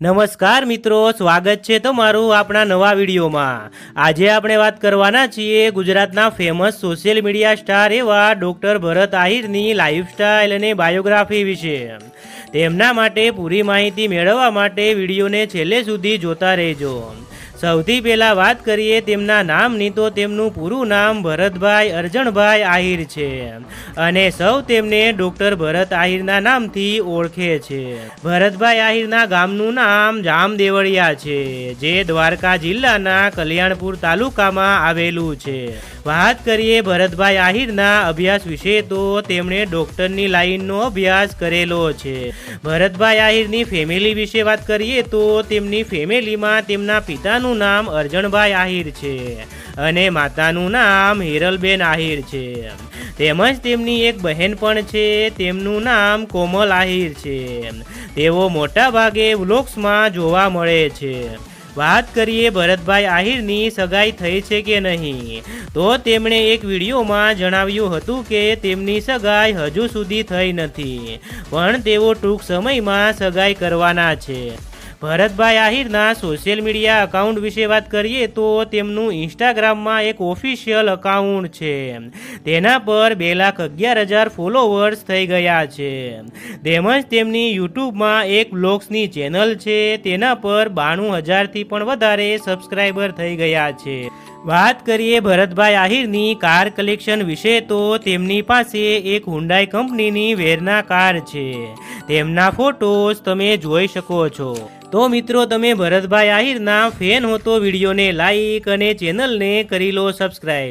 નમસ્કાર મિત્રો, સ્વાગત છે તમારું આપણા નવા વિડીયોમાં। આજે આપણે વાત કરવાના છીએ ગુજરાતના ફેમસ સોશિયલ મીડિયા સ્ટાર એવા ડૉક્ટર ભરત આહિરની લાઈફસ્ટાઈલ અને બાયોગ્રાફી વિશે। તેમના માટે પૂરી માહિતી મેળવવા માટે વિડીયોને છેલ્લે સુધી જોતા રહેજો। સૌથી પહેલાં વાત કરીએ તેમના નામની તો તેમનું પૂરું નામ ભરતભાઈ અરજણભાઈ આહિર છે અને સૌ તેમને ડૉક્ટર ભરત આહિરના નામથી ઓળખે છે। ભરતભાઈ આહિરના ગામનું નામ જામદેવળિયા છે, જે દ્વારકા જિલ્લાના કલ્યાણપુર તાલુકામાં આવેલું છે। વાત કરીએ ભરતભાઈ આહિરના અભ્યાસ વિશે તો તેમણે ડૉક્ટરની લાઈનનો અભ્યાસ કરેલો છે। ભરતભાઈ આહિરની ફેમિલી વિશે વાત કરીએ તો તેમની ફેમિલીમાં તેમના પિતાનું નામ અરજણભાઈ આહિર છે અને માતાનું નામ હિરલબેન આહિર છે। તેમજ તેમની એક બહેન પણ છે, તેમનું નામ કોમલ આહિર છે। તેઓ મોટા ભાગે વ્લોગ્સમાં જોવા મળે છે। વાત કરીએ ભરતભાઈ આહિરની સગાઈ થઈ છે કે નહીં, તો તેમણે એક વિડીયોમાં જણાવ્યું હતું કે તેમની સગાઈ હજુ સુધી થઈ નથી, પણ તેઓ ટૂંક સમયમાં સગાઈ કરવાના છે। ભરતભાઈ આહિરના સોશિયલ મીડિયા અકાઉન્ટ વિશે વાત કરીએ તો તેમનું ઇન્સ્ટાગ્રામમાં એક ઓફિશિયલ અકાઉન્ટ છે, તેના પર 2,11,000 ફોલોવર્સ થઈ ગયા છે। તેમજ તેમની યુટ્યુબમાં એક બ્લોગ્સની ચેનલ છે, તેના પર 92,000થી પણ વધારે સબસ્ક્રાઈબર થઈ ગયા છે। વાત કરીએ ભરતભાઈ આહિરની કાર કલેક્શન વિશે તો તેમની પાસે એક હુન્ડાઈ કંપનીની વેરના કાર છે, તેમના ફોટોઝ તમે જોઈ શકો છો। તો મિત્રો, તમે ભરતભાઈ આહિરના ફેન હો તો વિડીયોને લાઈક અને ચેનલને કરી લો સબસ્ક્રાઈબ।